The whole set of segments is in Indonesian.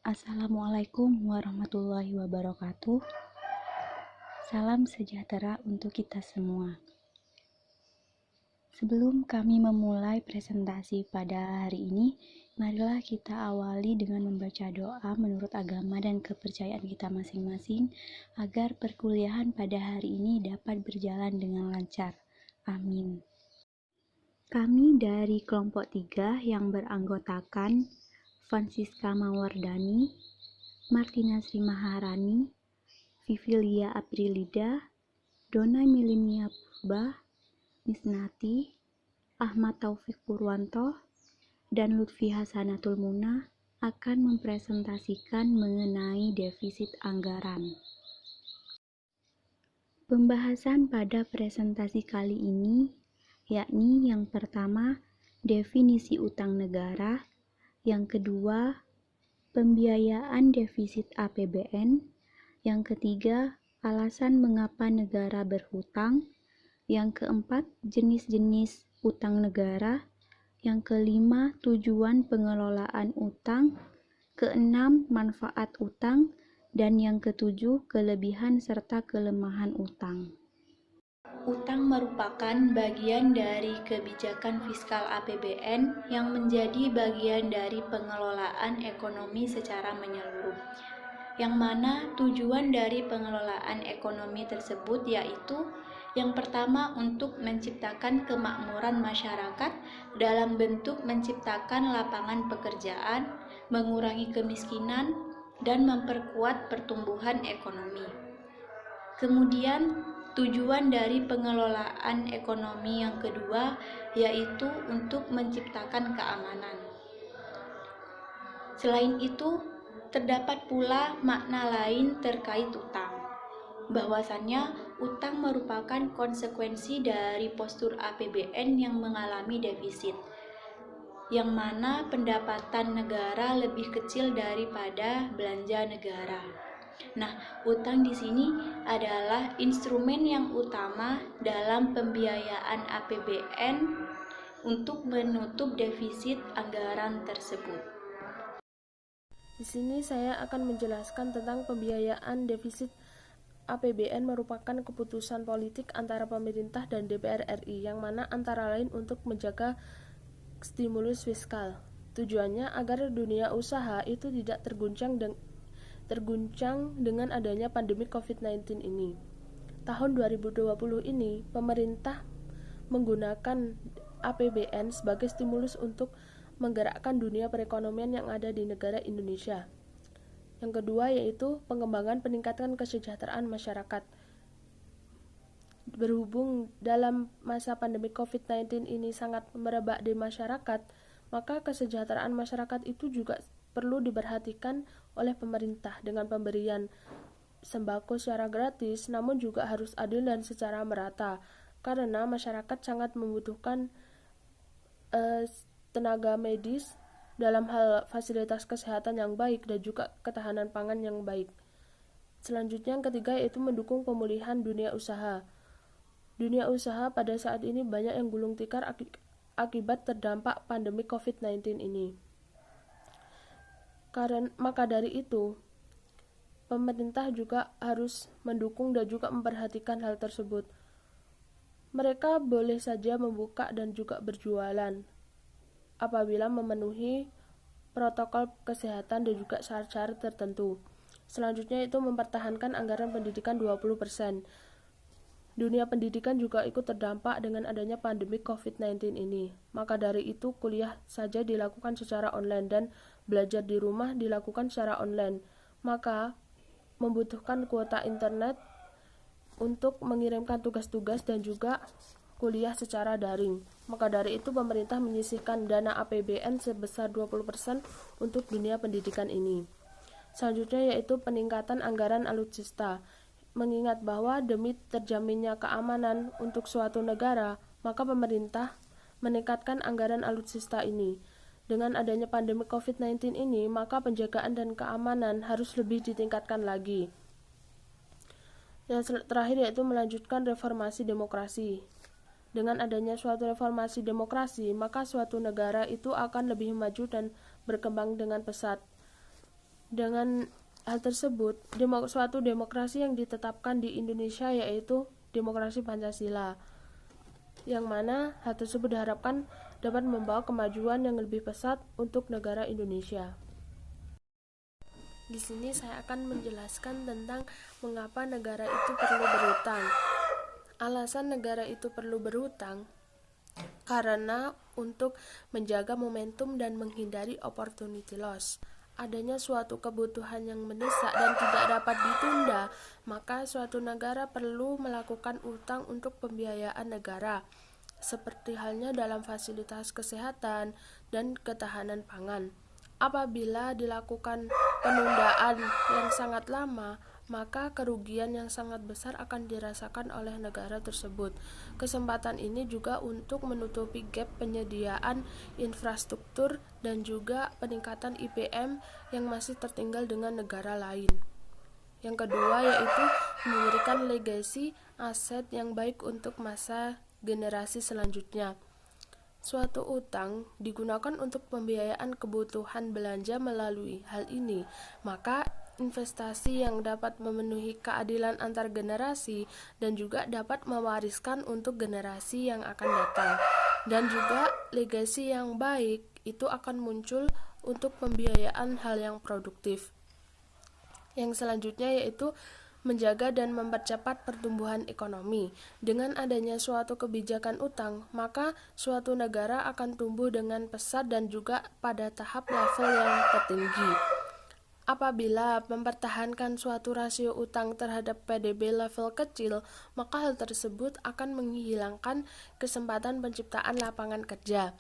Assalamualaikum warahmatullahi wabarakatuh. Salam sejahtera untuk kita semua. Sebelum kami memulai presentasi pada hari ini, marilah kita awali dengan membaca doa menurut agama dan kepercayaan kita masing-masing agar perkuliahan pada hari ini dapat berjalan dengan lancar. Amin. Kami dari kelompok 3 yang beranggotakan Francisca Mawardani, Martina Sri Maharani, Vivilia Aprilida, Dona Milinia Purba, Misnati, Ahmad Taufik Purwanto, dan Lutfi Hasanatul Muna akan mempresentasikan mengenai defisit anggaran. Pembahasan pada presentasi kali ini yakni yang pertama, definisi utang negara, yang kedua, pembiayaan defisit APBN, yang ketiga, alasan mengapa negara berhutang, yang keempat, jenis-jenis utang negara, yang kelima, tujuan pengelolaan utang, keenam, manfaat utang, dan yang ketujuh, kelebihan serta kelemahan utang. Utang merupakan bagian dari kebijakan fiskal APBN yang menjadi bagian dari pengelolaan ekonomi secara menyeluruh, yang mana tujuan dari pengelolaan ekonomi tersebut yaitu yang pertama untuk menciptakan kemakmuran masyarakat dalam bentuk menciptakan lapangan pekerjaan, mengurangi kemiskinan, dan memperkuat pertumbuhan ekonomi. Kemudian, tujuan dari pengelolaan ekonomi yang kedua yaitu untuk menciptakan keamanan. Selain itu, terdapat pula makna lain terkait utang, bahwasannya utang merupakan konsekuensi dari postur APBN yang mengalami defisit, yang mana pendapatan negara lebih kecil daripada belanja negara. Nah, utang di sini adalah instrumen yang utama dalam pembiayaan APBN untuk menutup defisit anggaran tersebut. Di sini saya akan menjelaskan tentang pembiayaan defisit APBN merupakan keputusan politik antara pemerintah dan DPR RI yang mana antara lain untuk menjaga stimulus fiskal. Tujuannya agar dunia usaha itu tidak terguncang dengan adanya pandemi COVID-19 ini. Tahun 2020 ini, pemerintah menggunakan APBN sebagai stimulus untuk menggerakkan dunia perekonomian yang ada di negara Indonesia. Yang kedua yaitu pengembangan peningkatan kesejahteraan masyarakat. Berhubung dalam masa pandemi COVID-19 ini sangat merebak di masyarakat, maka kesejahteraan masyarakat itu juga perlu diperhatikan oleh pemerintah dengan pemberian sembako secara gratis, namun juga harus adil dan secara merata, karena masyarakat sangat membutuhkan tenaga medis dalam hal fasilitas kesehatan yang baik dan juga ketahanan pangan yang baik. Selanjutnya yang ketiga yaitu mendukung pemulihan dunia usaha. Dunia usaha pada saat ini banyak yang gulung tikar akibat terdampak pandemi COVID-19 ini. Maka dari itu, pemerintah juga harus mendukung dan juga memperhatikan hal tersebut. Mereka boleh saja membuka dan juga berjualan apabila memenuhi protokol kesehatan dan juga syarat-syarat tertentu. Selanjutnya itu mempertahankan anggaran pendidikan 20%. Dunia pendidikan juga ikut terdampak dengan adanya pandemi COVID-19 ini. Maka dari itu kuliah saja dilakukan secara online dan belajar di rumah dilakukan secara online. Maka membutuhkan kuota internet untuk mengirimkan tugas-tugas dan juga kuliah secara daring. Maka dari itu pemerintah menyisihkan dana APBN sebesar 20% untuk dunia pendidikan ini. Selanjutnya yaitu peningkatan anggaran alutsista. Mengingat bahwa demi terjaminnya keamanan untuk suatu negara, maka pemerintah meningkatkan anggaran alutsista ini. Dengan adanya pandemi COVID-19 ini, maka penjagaan dan keamanan harus lebih ditingkatkan lagi. Yang terakhir yaitu melanjutkan reformasi demokrasi. Dengan adanya suatu reformasi demokrasi, maka suatu negara itu akan lebih maju dan berkembang dengan pesat. Dengan hal tersebut, suatu demokrasi yang ditetapkan di Indonesia yaitu demokrasi Pancasila, yang mana hal tersebut diharapkan dapat membawa kemajuan yang lebih pesat untuk negara Indonesia. Di sini saya akan menjelaskan tentang mengapa negara itu perlu berhutang. Alasan negara itu perlu berhutang karena untuk menjaga momentum dan menghindari opportunity loss. Adanya suatu kebutuhan yang mendesak dan tidak dapat ditunda, maka suatu negara perlu melakukan utang untuk pembiayaan negara, seperti halnya dalam fasilitas kesehatan dan ketahanan pangan. Apabila dilakukan penundaan yang sangat lama, maka kerugian yang sangat besar akan dirasakan oleh negara tersebut. Kesempatan ini juga untuk menutupi gap penyediaan infrastruktur dan juga peningkatan IPM yang masih tertinggal dengan negara lain. Yang kedua yaitu memberikan legasi aset yang baik untuk masa generasi selanjutnya. Suatu utang digunakan untuk pembiayaan kebutuhan belanja melalui hal ini, maka investasi yang dapat memenuhi keadilan antar generasi dan juga dapat mewariskan untuk generasi yang akan datang. Dan juga legasi yang baik itu akan muncul untuk pembiayaan hal yang produktif. Yang selanjutnya yaitu menjaga dan mempercepat pertumbuhan ekonomi. Dengan adanya suatu kebijakan utang, maka suatu negara akan tumbuh dengan pesat dan juga pada tahap level yang tertinggi. Apabila mempertahankan suatu rasio utang terhadap PDB level kecil, maka hal tersebut akan menghilangkan kesempatan penciptaan lapangan kerja.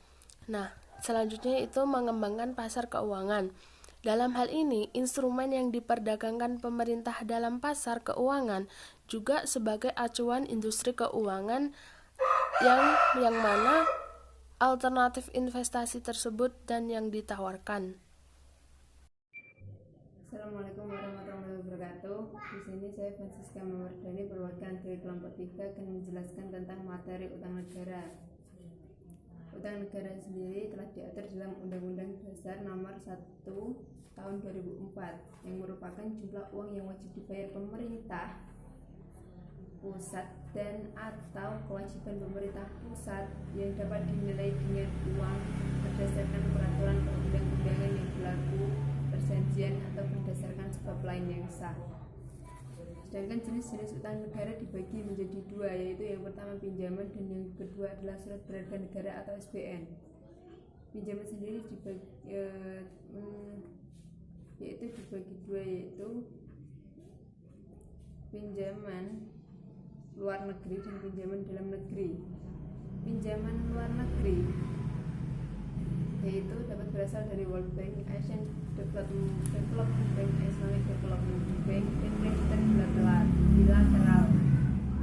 Nah, selanjutnya itu mengembangkan pasar keuangan. Dalam hal ini, instrumen yang diperdagangkan pemerintah dalam pasar keuangan juga sebagai acuan industri keuangan yang mana alternatif investasi tersebut dan yang ditawarkan. Assalamualaikum warahmatullahi wabarakatuh. Di sini saya Francisca Mawardani perwakilan dari kelompok 3 akan menjelaskan tentang materi utang negara. Utang negara sendiri telah diatur dalam Undang-Undang Dasar Nomor 1 Tahun 2004 yang merupakan jumlah uang yang wajib dibayar pemerintah pusat dan atau kewajiban pemerintah pusat yang dapat dinilai dengan uang berdasarkan peraturan perundang-undangan yang berlaku, perjanjian atau berdasarkan sebab lain yang sah. Sedangkan jenis-jenis utang negara dibagi menjadi dua, yaitu yang pertama pinjaman dan yang kedua adalah surat berharga negara atau SBN. Pinjaman sendiri dibagi dua, yaitu pinjaman luar negeri dan pinjaman dalam negeri. Pinjaman luar negeri yaitu dapat berasal dari World Bank, Asian Development Bank, Islamic Development Bank, dan kredit bilateral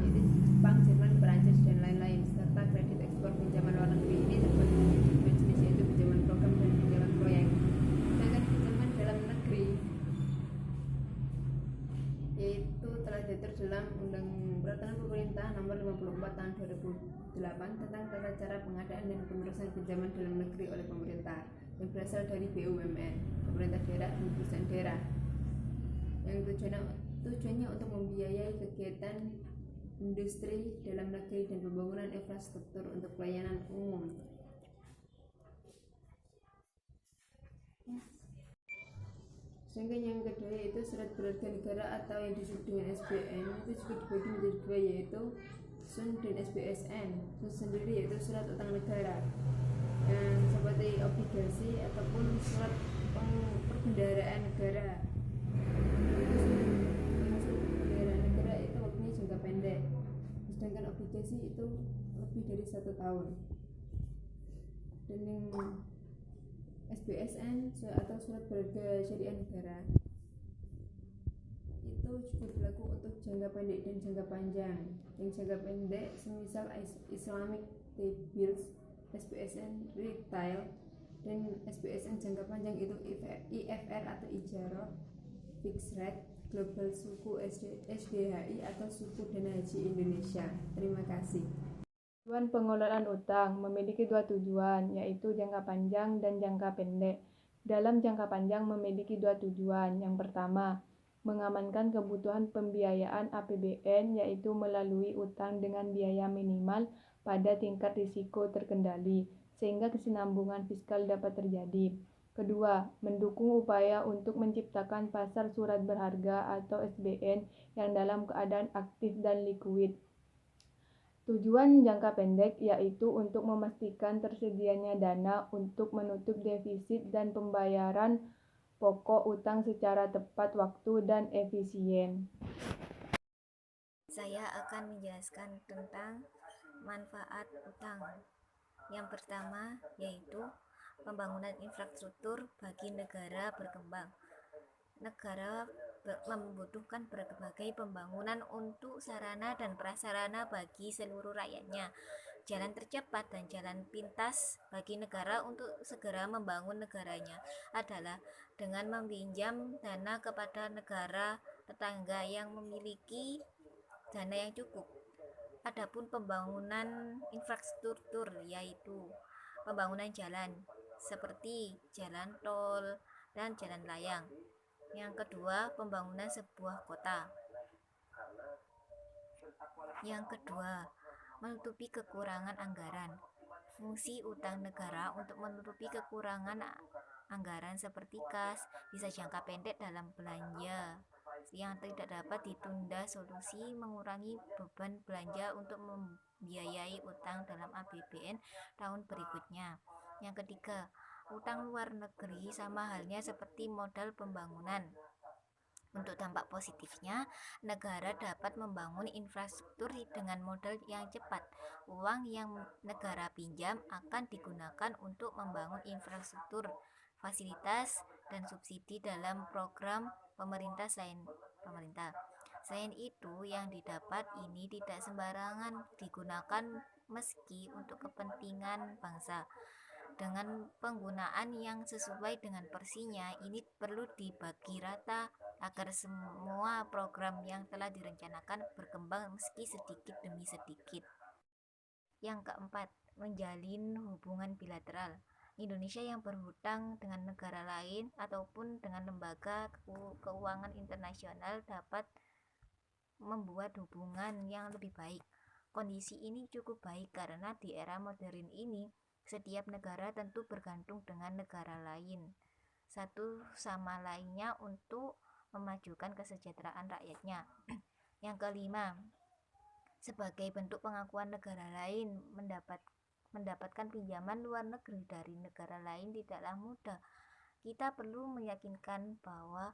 yaitu Jepang, Jerman, Perancis, dan lain-lain, serta kredit ekspor. Pinjaman luar negeri ini terbagi menjadi dua jenis, yaitu pinjaman program dan pinjaman proyek. Sedangkan pinjaman dalam negeri yaitu telah diatur dalam Peraturan Pemerintah Nomor 54 Tahun 2008 tentang tata cara pengadaan dan pengurusan pinjaman dalam negeri oleh pemerintah yang berasal dari BUMN, pemerintah daerah, dan perusahaan daerah, yang tujuannya untuk membiayai kegiatan industri dalam negeri dan pembangunan infrastruktur untuk pelayanan umum. Sedangkan yang kedua yaitu surat berharga negara atau yang disebut dengan SBN, itu juga dibagi menjadi dua, yaitu SUN dan SBSN. SUN sendiri yaitu surat utang negara yang seperti obligasi ataupun surat perbendaharaan negara. Perbendaharaan negara itu waktunya jangka pendek, sedangkan obligasi itu lebih dari 1 tahun. Dan yang SBSN atau surat berharga syariah negara itu juga berlaku untuk jangka pendek dan jangka panjang. Yang jangka pendek semisal Islamic T-bills, SBSN retail, dan SBSN jangka panjang itu IFR atau Ijarah, Fixed Rate, Global Suku SDHI atau Suku Dana Haji Indonesia. Terima kasih. Tujuan pengelolaan utang memiliki dua tujuan, yaitu jangka panjang dan jangka pendek. Dalam jangka panjang memiliki dua tujuan. Yang pertama, mengamankan kebutuhan pembiayaan APBN yaitu melalui utang dengan biaya minimal pada tingkat risiko terkendali, sehingga kesinambungan fiskal dapat terjadi. Kedua, mendukung upaya untuk menciptakan pasar surat berharga atau SBN yang dalam keadaan aktif dan likuid. Tujuan jangka pendek yaitu untuk memastikan tersedianya dana untuk menutup defisit dan pembayaran pokok utang secara tepat waktu dan efisien. Saya akan menjelaskan tentang manfaat utang. Yang pertama yaitu pembangunan infrastruktur bagi negara berkembang. Negara membutuhkan berbagai pembangunan untuk sarana dan prasarana bagi seluruh rakyatnya. Jalan tercepat dan jalan pintas bagi negara untuk segera membangun negaranya adalah dengan meminjam dana kepada negara tetangga yang memiliki dana yang cukup. Adapun pembangunan infrastruktur yaitu pembangunan jalan seperti jalan tol dan jalan layang. Yang kedua, pembangunan sebuah kota. Yang kedua, menutupi kekurangan anggaran. Fungsi utang negara untuk menutupi kekurangan anggaran seperti kas, bisa jangka pendek dalam belanja yang tidak dapat ditunda, solusi mengurangi beban belanja untuk membiayai utang dalam APBN tahun berikutnya. Yang ketiga, utang luar negeri sama halnya seperti modal pembangunan. Untuk dampak positifnya, negara dapat membangun infrastruktur dengan modal yang cepat. Uang yang negara pinjam akan digunakan untuk membangun infrastruktur, fasilitas, dan subsidi dalam program pemerintah. Selain itu, yang didapat ini tidak sembarangan digunakan meski untuk kepentingan bangsa. Dengan penggunaan yang sesuai dengan porsinya, ini perlu dibagi rata agar semua program yang telah direncanakan berkembang meski sedikit demi sedikit. Yang keempat, menjalin hubungan bilateral. Indonesia yang berhutang dengan negara lain ataupun dengan lembaga keuangan internasional dapat membuat hubungan yang lebih baik. Kondisi ini cukup baik karena di era modern ini setiap negara tentu bergantung dengan negara lain satu sama lainnya untuk memajukan kesejahteraan rakyatnya. Yang kelima, sebagai bentuk pengakuan negara lain mendapatkan pinjaman luar negeri dari negara lain tidaklah mudah. Kita perlu meyakinkan bahwa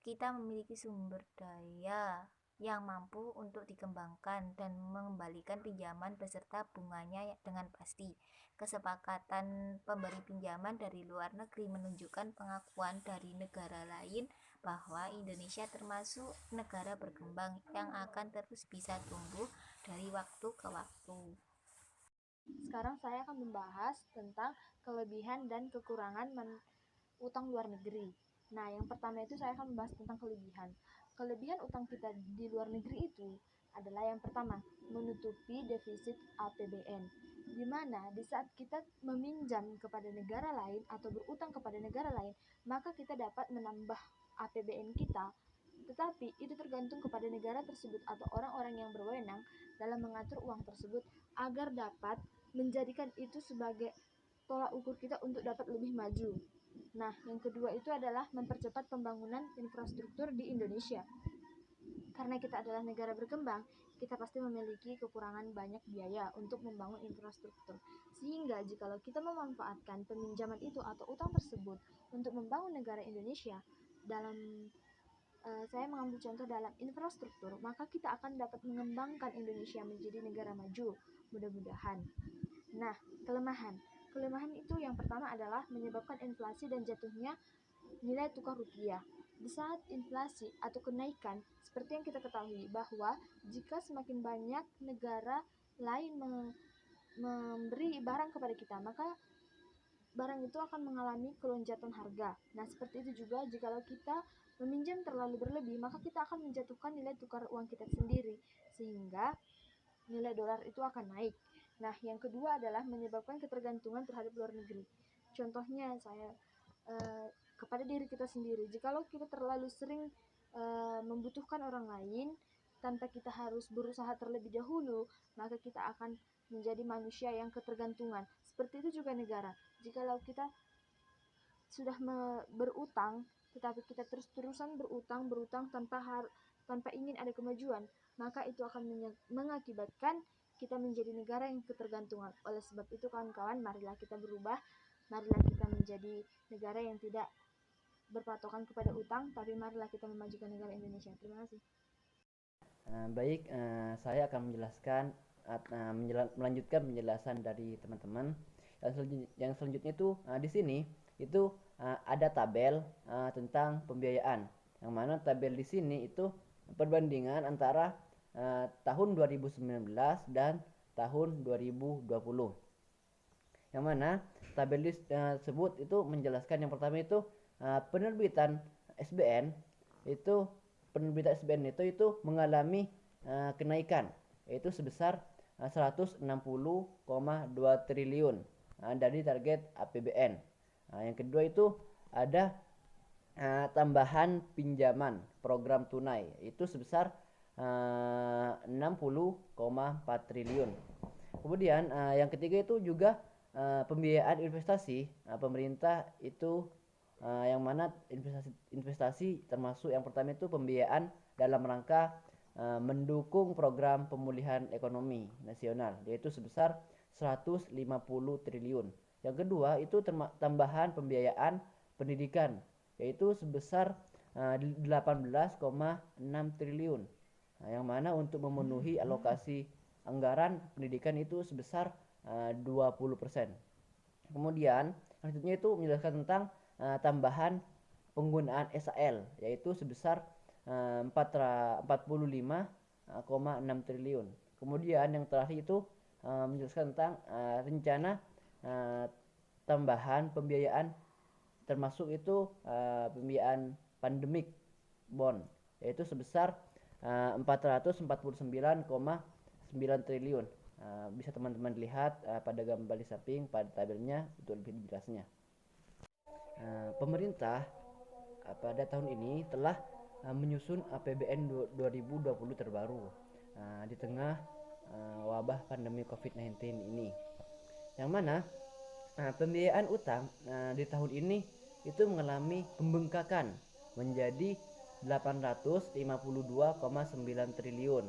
kita memiliki sumber daya yang mampu untuk dikembangkan dan mengembalikan pinjaman beserta bunganya dengan pasti. Kesepakatan pemberi pinjaman dari luar negeri menunjukkan pengakuan dari negara lain bahwa Indonesia termasuk negara berkembang yang akan terus bisa tumbuh dari waktu ke waktu. Sekarang saya akan membahas tentang kelebihan dan kekurangan utang luar negeri. Nah, yang pertama itu saya akan membahas tentang kelebihan. Kelebihan utang kita di luar negeri itu adalah yang pertama, menutupi defisit APBN. Di mana di saat kita meminjam kepada negara lain atau berutang kepada negara lain, maka kita dapat menambah APBN kita. Tetapi itu tergantung kepada negara tersebut atau orang-orang yang berwenang dalam mengatur uang tersebut agar dapat menjadikan itu sebagai tolak ukur kita untuk dapat lebih maju. Nah, yang kedua itu adalah mempercepat pembangunan infrastruktur di Indonesia. Karena kita adalah negara berkembang, kita pasti memiliki kekurangan banyak biaya untuk membangun infrastruktur. Sehingga jikalau kita memanfaatkan peminjaman itu atau utang tersebut untuk membangun negara Indonesia saya mengambil contoh dalam infrastruktur, maka kita akan dapat mengembangkan Indonesia menjadi negara maju, mudah-mudahan. Nah, kelemahan itu yang pertama adalah menyebabkan inflasi dan jatuhnya nilai tukar rupiah. Di saat inflasi atau kenaikan, seperti yang kita ketahui bahwa jika semakin banyak negara lain memberi barang kepada kita, maka barang itu akan mengalami kelonjatan harga. Nah, seperti itu juga jikalau kita meminjam terlalu berlebih, maka kita akan menjatuhkan nilai tukar uang kita sendiri, sehingga nilai dolar itu akan naik. Nah, yang kedua adalah menyebabkan ketergantungan terhadap luar negeri. Contohnya kepada diri kita sendiri. Jikalau kita terlalu sering membutuhkan orang lain tanpa kita harus berusaha terlebih dahulu, maka kita akan menjadi manusia yang ketergantungan. Seperti itu juga negara. Jikalau kita sudah berutang, tetapi kita terus-terusan berutang tanpa ingin ada kemajuan, maka itu akan mengakibatkan kita menjadi negara yang ketergantungan. Oleh sebab itu kawan-kawan, marilah kita berubah, marilah kita menjadi negara yang tidak berpatokan kepada utang, tapi marilah kita memajukan negara Indonesia. Terima kasih. Baik, saya akan menjelaskan melanjutkan penjelasan dari teman-teman. Yang selanjutnya itu di sini itu ada tabel tentang pembiayaan. Yang mana tabel di sini itu perbandingan antara tahun 2019 dan tahun 2020. Yang mana tabel tersebut itu menjelaskan yang pertama itu penerbitan SBN itu mengalami kenaikan, yaitu sebesar 160,2 triliun dari target APBN. Yang kedua itu ada tambahan pinjaman program tunai, itu sebesar 60,4 triliun. Kemudian yang ketiga itu juga pembiayaan investasi pemerintah itu yang mana investasi termasuk yang pertama itu pembiayaan dalam rangka mendukung program pemulihan ekonomi nasional, yaitu sebesar 150 triliun. Yang kedua itu tambahan pembiayaan pendidikan, yaitu sebesar 18,6 triliun. Yang mana untuk memenuhi alokasi anggaran pendidikan itu sebesar 20%. Kemudian selanjutnya itu menjelaskan tentang tambahan penggunaan SAL, yaitu sebesar 45,6 triliun. Kemudian yang terakhir itu menjelaskan tentang rencana tambahan pembiayaan, termasuk itu pembiayaan pandemic bond, yaitu sebesar 449,9 triliun. Bisa teman-teman lihat pada gambar di samping pada tabelnya untuk lebih jelasnya. Pemerintah pada tahun ini telah menyusun APBN 2020 terbaru di tengah wabah pandemi COVID-19 ini, yang mana pembiayaan utang di tahun ini itu mengalami pembengkakan menjadi 852,9 triliun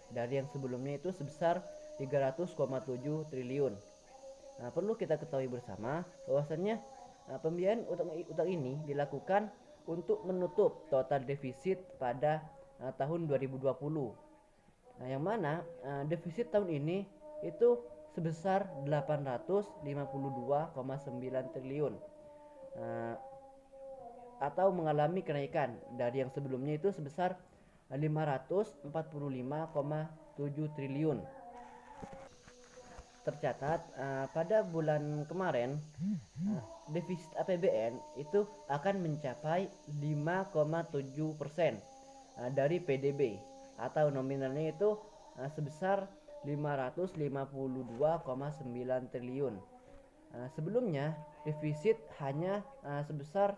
dari yang sebelumnya itu sebesar 300,7 triliun. Perlu kita ketahui bersama bahwasannya pembiayaan utang ini dilakukan untuk menutup total defisit pada tahun 2020. Yang mana defisit tahun ini itu sebesar 852,9 triliun atau mengalami kenaikan dari yang sebelumnya itu sebesar 545,7 triliun. Tercatat pada bulan kemarin defisit APBN itu akan mencapai 5,7% dari PDB atau nominalnya itu sebesar 552,9 triliun. Sebelumnya defisit hanya sebesar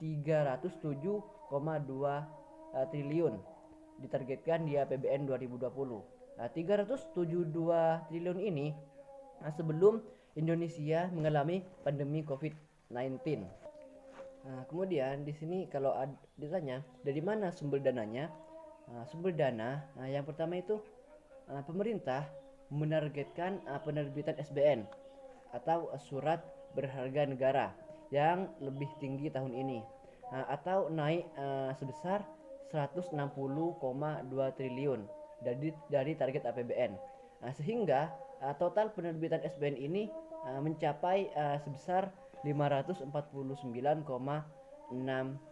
307,2 triliun ditargetkan di APBN 2020. 372 triliun ini sebelum Indonesia mengalami pandemi COVID-19. Kemudian di sini kalau ditanya dari mana sumber dananya, sumber dana yang pertama itu pemerintah menargetkan penerbitan SBN atau surat berharga negara yang lebih tinggi tahun ini atau naik sebesar 160,2 triliun dari target APBN, sehingga total penerbitan SBN ini mencapai sebesar 549,6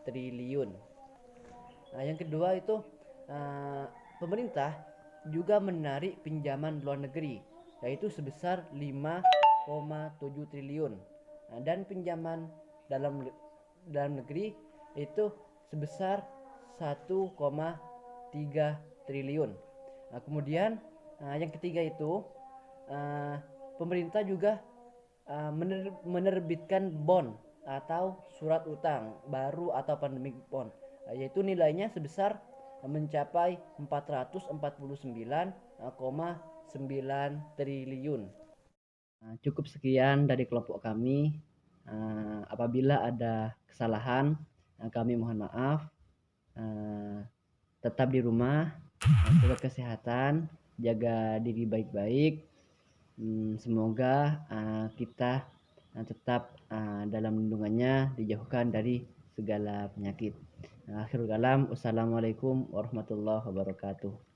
triliun. Yang kedua itu pemerintah juga menarik pinjaman luar negeri, yaitu sebesar 5,7 triliun, dan pinjaman dalam negeri itu sebesar 1,3 triliun. Kemudian yang ketiga itu pemerintah juga menerbitkan bond atau surat utang baru atau pandemic bond, yaitu nilainya sebesar mencapai 449,9 triliun. Cukup sekian dari kelompok kami. Apabila ada kesalahan, kami mohon maaf. Tetap di rumah, jaga kesehatan, jaga diri baik-baik. Semoga kita tetap dalam lindungannya, dijauhkan dari segala penyakit. Akhirul kalam, wassalamualaikum warahmatullahi wabarakatuh.